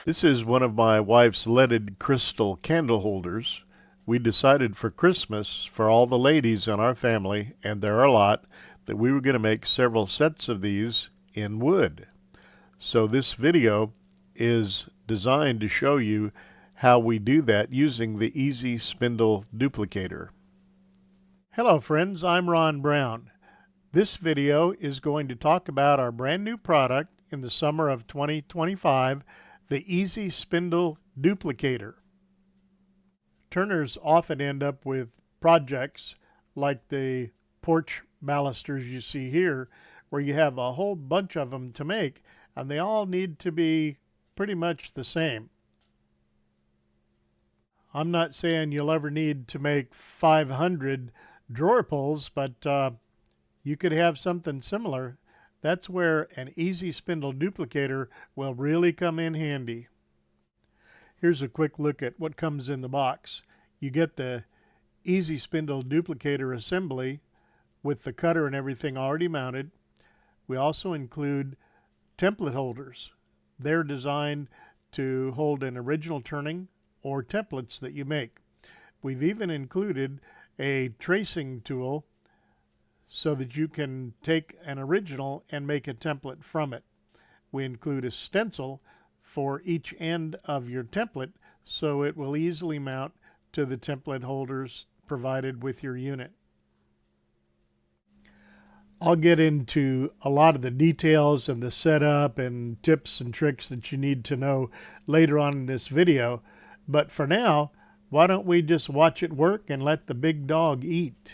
This is one of my wife's leaded crystal candle holders. We decided for Christmas, for all the ladies in our family, and there are a lot, that we were going to make several sets of these in wood. So this video is designed to show you how we do that using the Easy Spindle Duplicator. Hello friends, I'm Ron Brown. This video is going to talk about our brand new product in the summer of 2025, the Easy Spindle Duplicator. Turners often end up with projects like the porch balusters you see here, where you have a whole bunch of them to make, and they all need to be pretty much the same. I'm not saying you'll ever need to make 500 drawer pulls, but you could have something similar. That's where an Easy Spindle Duplicator will really come in handy. Here's a quick look at what comes in the box. You get the Easy Spindle Duplicator assembly with the cutter and everything already mounted. We also include template holders. They're designed to hold an original turning or templates that you make. We've even included a tracing tool so that you can take an original and make a template from it. We include a stencil for each end of your template so it will easily mount to the template holders provided with your unit. I'll get into a lot of the details and the setup and tips and tricks that you need to know later on in this video, but for now, why don't we just watch it work and let the big dog eat?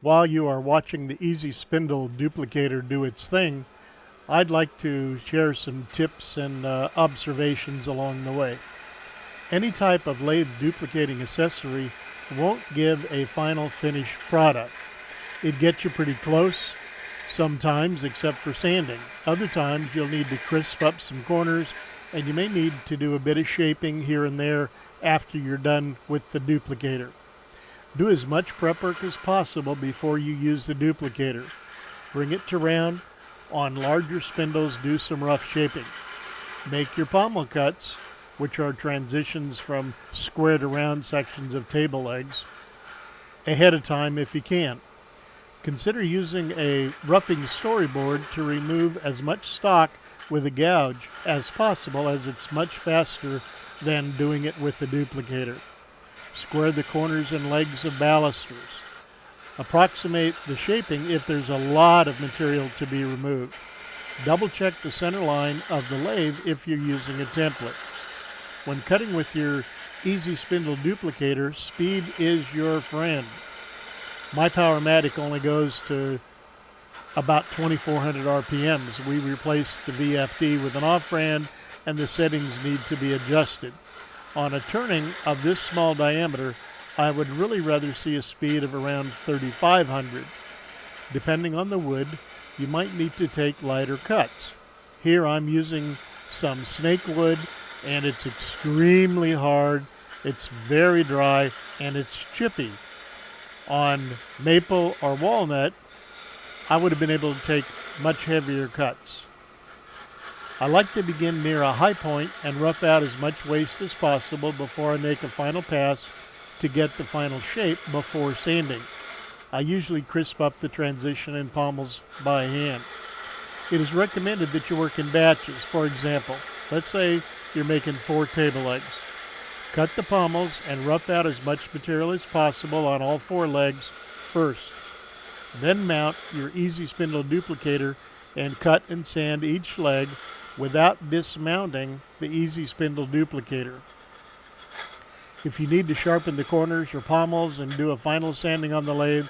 While you are watching the Easy Spindle Duplicator do its thing, I'd like to share some tips and observations along the way. Any type of lathe duplicating accessory won't give a final finished product. It gets you pretty close sometimes, except for sanding. Other times you'll need to crisp up some corners, and you may need to do a bit of shaping here and there after you're done with the duplicator. Do as much prep work as possible before you use the duplicator. Bring it to round. On larger spindles, do some rough shaping. Make your pommel cuts, which are transitions from square to round sections of table legs, ahead of time if you can. Consider using a roughing storyboard to remove as much stock with a gouge as possible, as it's much faster than doing it with the duplicator. Square the corners and legs of balusters. Approximate the shaping if there's a lot of material to be removed. Double check the center line of the lathe if you're using a template. When cutting with your Easy Spindle Duplicator, speed is your friend. My Powermatic only goes to about 2400 RPMs. We replaced the VFD with an off-brand, and the settings need to be adjusted. On a turning of this small diameter, I would really rather see a speed of around 3500. Depending on the wood, you might need to take lighter cuts. Here I'm using some snake wood, and it's extremely hard, it's very dry, and it's chippy. On maple or walnut, I would have been able to take much heavier cuts. I like to begin near a high point and rough out as much waste as possible before I make a final pass to get the final shape before sanding. I usually crisp up the transition and pommels by hand. It is recommended that you work in batches. For example, let's say you're making 4 table legs. Cut the pommels and rough out as much material as possible on all 4 legs first. Then mount your Easy Spindle Duplicator and cut and sand each leg without dismounting the Easy Spindle Duplicator. If you need to sharpen the corners or pommels and do a final sanding on the lathe,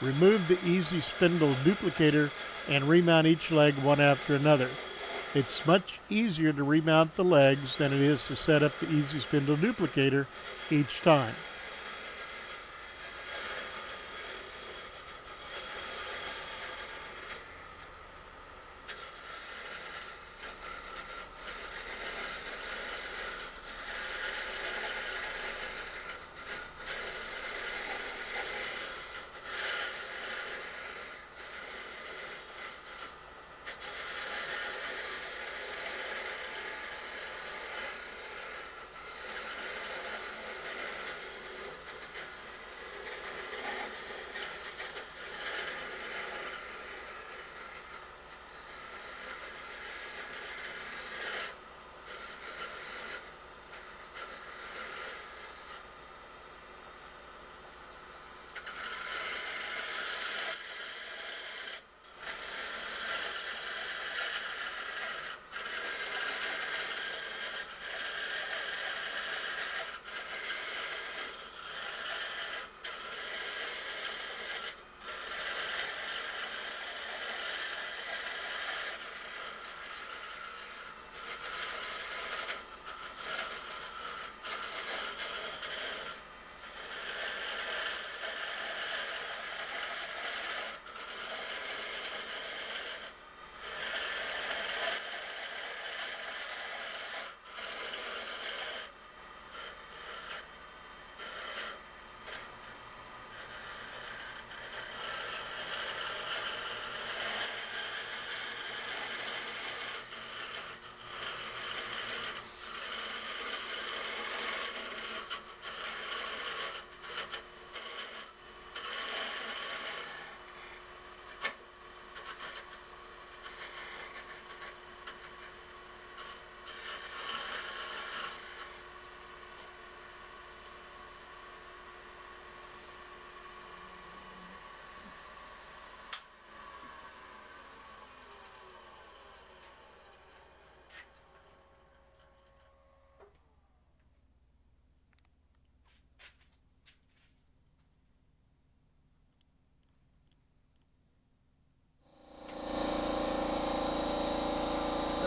remove the Easy Spindle Duplicator and remount each leg one after another. It's much easier to remount the legs than it is to set up the Easy Spindle Duplicator each time.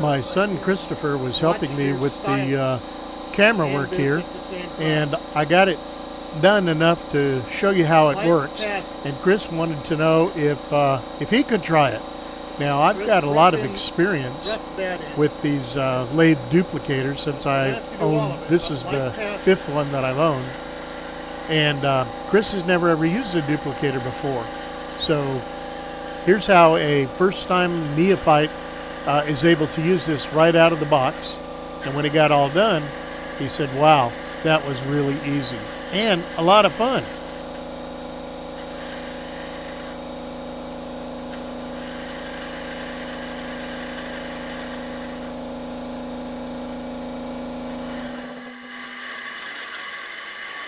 my son Christopher was helping me with the camera work here, and I got it done enough to show you how it works. And Chris wanted to know if he could try it. Now, I've got a lot of experience with these lathe duplicators since I own, this is the 5th one that I've owned. And Chris has never ever used a duplicator before. So here's how a first-time neophyte is able to use this right out of the box. And when he got all done, he said, wow, that was really easy and a lot of fun.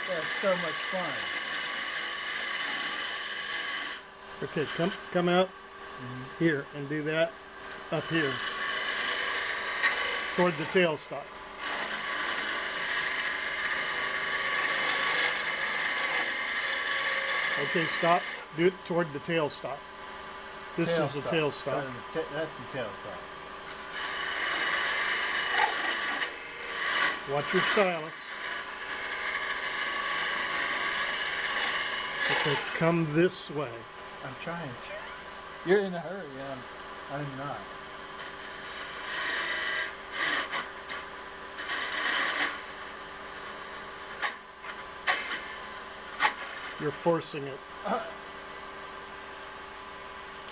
That's so much fun. Okay, come out here and do that up here toward the tailstock. Okay, stop. Do it toward the tailstock. This is the tailstock. That's the tailstock. Watch your stylus. Okay, come this way. I'm trying to. You're in a hurry. I'm not. You're forcing it.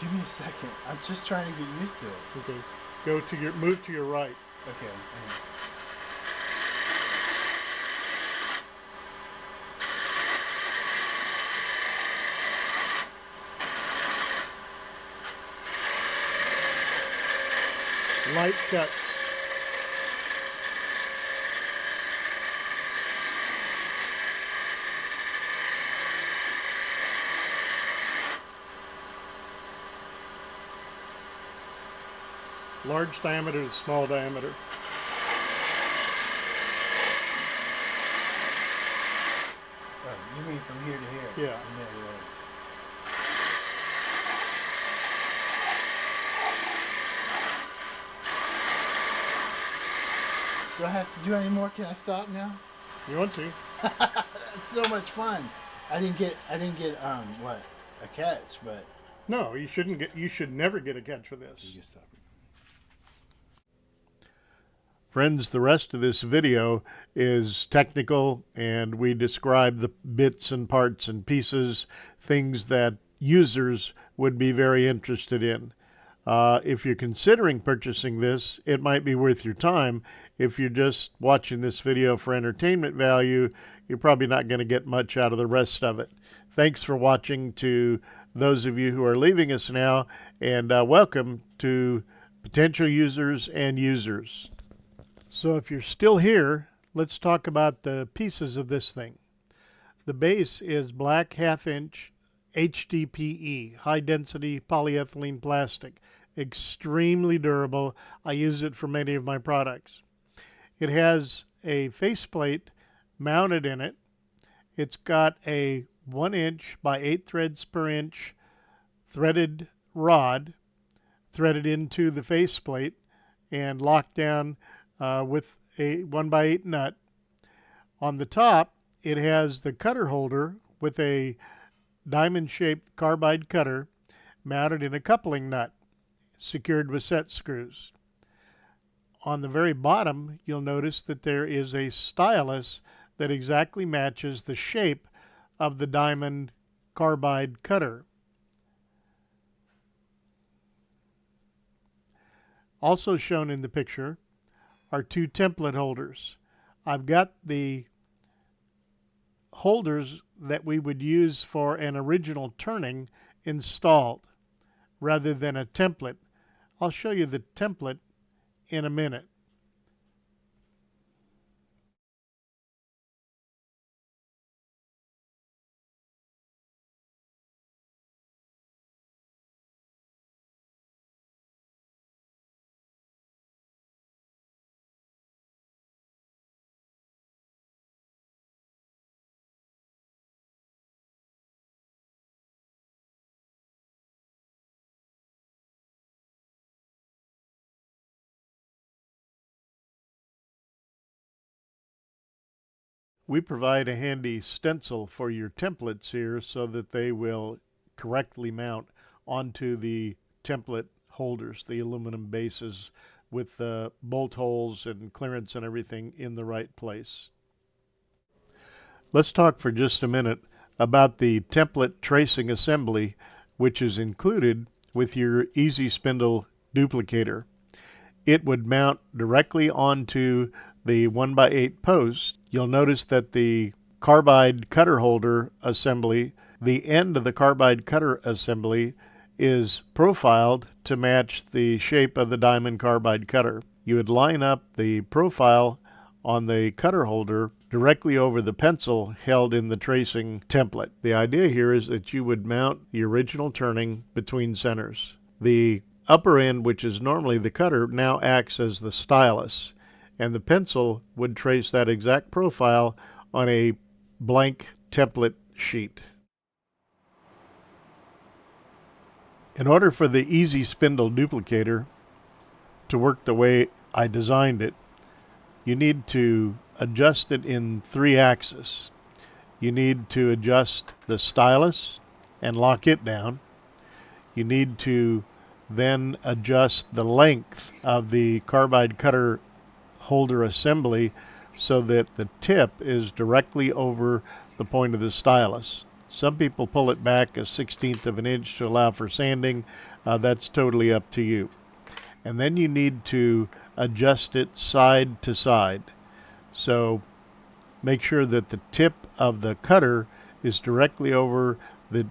Give me a second. I'm just trying to get used to it. Okay. Go to your, move to your right. Okay. Light cut. Large diameter to small diameter. Oh, you mean from here to here? Yeah. Do I have to do any more? Can I stop now? You want to? That's so much fun. I didn't get what? A catch, but no, you shouldn't get. You should never get a catch for this. you just stop it. Friends, the rest of this video is technical, and we describe the bits and parts and pieces, things that users would be very interested in. If you're considering purchasing this, it might be worth your time. If you're just watching this video for entertainment value, you're probably not going to get much out of the rest of it. Thanks for watching to those of you who are leaving us now, and welcome to potential users and users. So if you're still here, let's talk about the pieces of this thing. The base is black 1/2-inch HDPE, high density polyethylene plastic. Extremely durable. I use it for many of my products. It has a faceplate mounted in it. It's got a 1-inch by 8 threads per inch threaded rod threaded into the faceplate and locked down with a 1x8 nut. On the top, it has the cutter holder with a diamond-shaped carbide cutter mounted in a coupling nut, secured with set screws. On the very bottom, you'll notice that there is a stylus that exactly matches the shape of the diamond carbide cutter. Also shown in the picture are 2 template holders. I've got the holders that we would use for an original turning installed rather than a template. I'll show you the template in a minute. We provide a handy stencil for your templates here so that they will correctly mount onto the template holders, the aluminum bases, with the bolt holes and clearance and everything in the right place. Let's talk for just a minute about the template tracing assembly, which is included with your Easy Spindle Duplicator. It would mount directly onto the 1x8 post. You'll notice that the carbide cutter holder assembly, the end of the carbide cutter assembly, is profiled to match the shape of the diamond carbide cutter. You would line up the profile on the cutter holder directly over the pencil held in the tracing template. The idea here is that you would mount the original turning between centers. The upper end, which is normally the cutter, now acts as the stylus, and the pencil would trace that exact profile on a blank template sheet. In order for the Easy Spindle Duplicator to work the way I designed it, you need to adjust it in 3 axes. You need to adjust the stylus and lock it down. You need to then adjust the length of the carbide cutter holder assembly so that the tip is directly over the point of the stylus. Some people pull it back a 1/16 of an inch to allow for sanding. That's totally up to you. And then you need to adjust it side to side. So make sure that the tip of the cutter is directly over the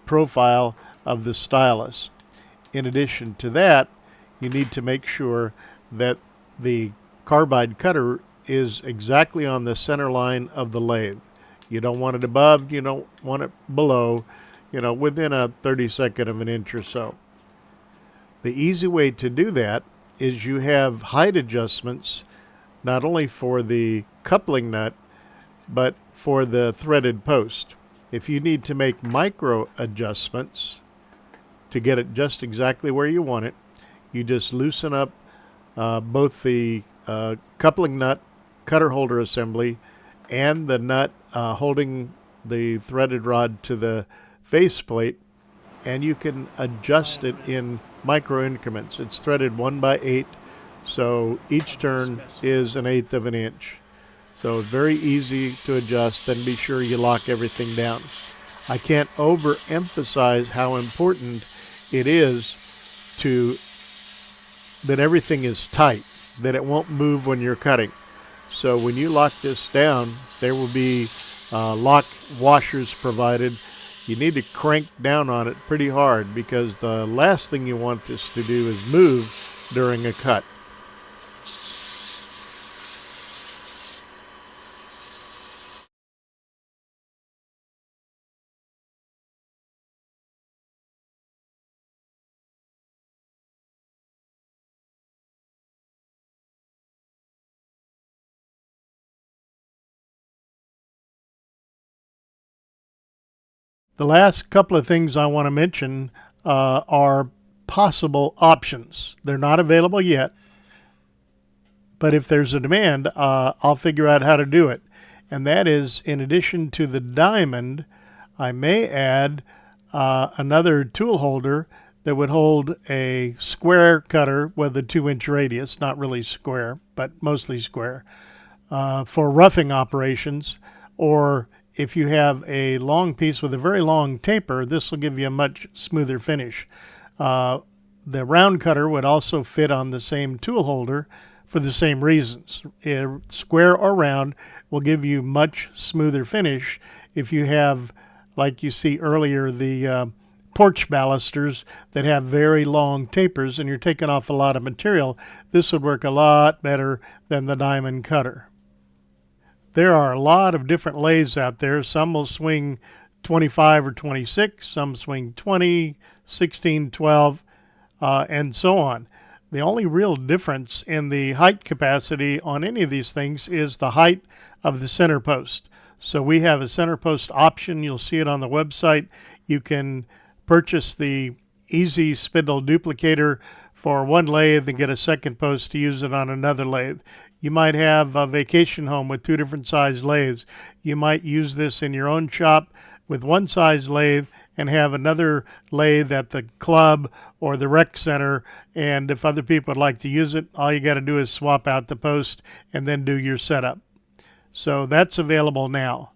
profile of the stylus. In addition to that, you need to make sure that the carbide cutter is exactly on the center line of the lathe. You don't want it above, you don't want it below, within a 32nd of an inch or so. The easy way to do that is you have height adjustments not only for the coupling nut, but for the threaded post. If you need to make micro adjustments to get it just exactly where you want it, you just loosen up both the coupling nut cutter holder assembly and the nut holding the threaded rod to the faceplate, and you can adjust it in micro increments. It's threaded 1x8, so each turn is 1/8 of an inch. So very easy to adjust, and be sure you lock everything down. I can't overemphasize how important it is that everything is tight, that it won't move when you're cutting. So when you lock this down, there will be lock washers provided. You need to crank down on it pretty hard, because the last thing you want this to do is move during a cut. The last couple of things I want to mention are possible options. They're not available yet, but if there's a demand, I'll figure out how to do it. And that is, in addition to the diamond, I may add another tool holder that would hold a square cutter with a 2-inch radius, not really square, but mostly square, for roughing operations. Or if you have a long piece with a very long taper, this will give you a much smoother finish. The round cutter would also fit on the same tool holder for the same reasons. Square or round will give you much smoother finish. If you have, like you see earlier, the porch balusters that have very long tapers and you're taking off a lot of material, this would work a lot better than the diamond cutter. There are a lot of different lathes out there. Some will swing 25 or 26, some swing 20, 16, 12, and so on. The only real difference in the height capacity on any of these things is the height of the center post. So we have a center post option. You'll see it on the website. You can purchase the Easy Spindle Duplicator for one lathe and get a second post to use it on another lathe. You might have a vacation home with 2 different size lathes. You might use this in your own shop with one size lathe and have another lathe at the club or the rec center. And if other people would like to use it, all you got to do is swap out the post and then do your setup. So that's available now.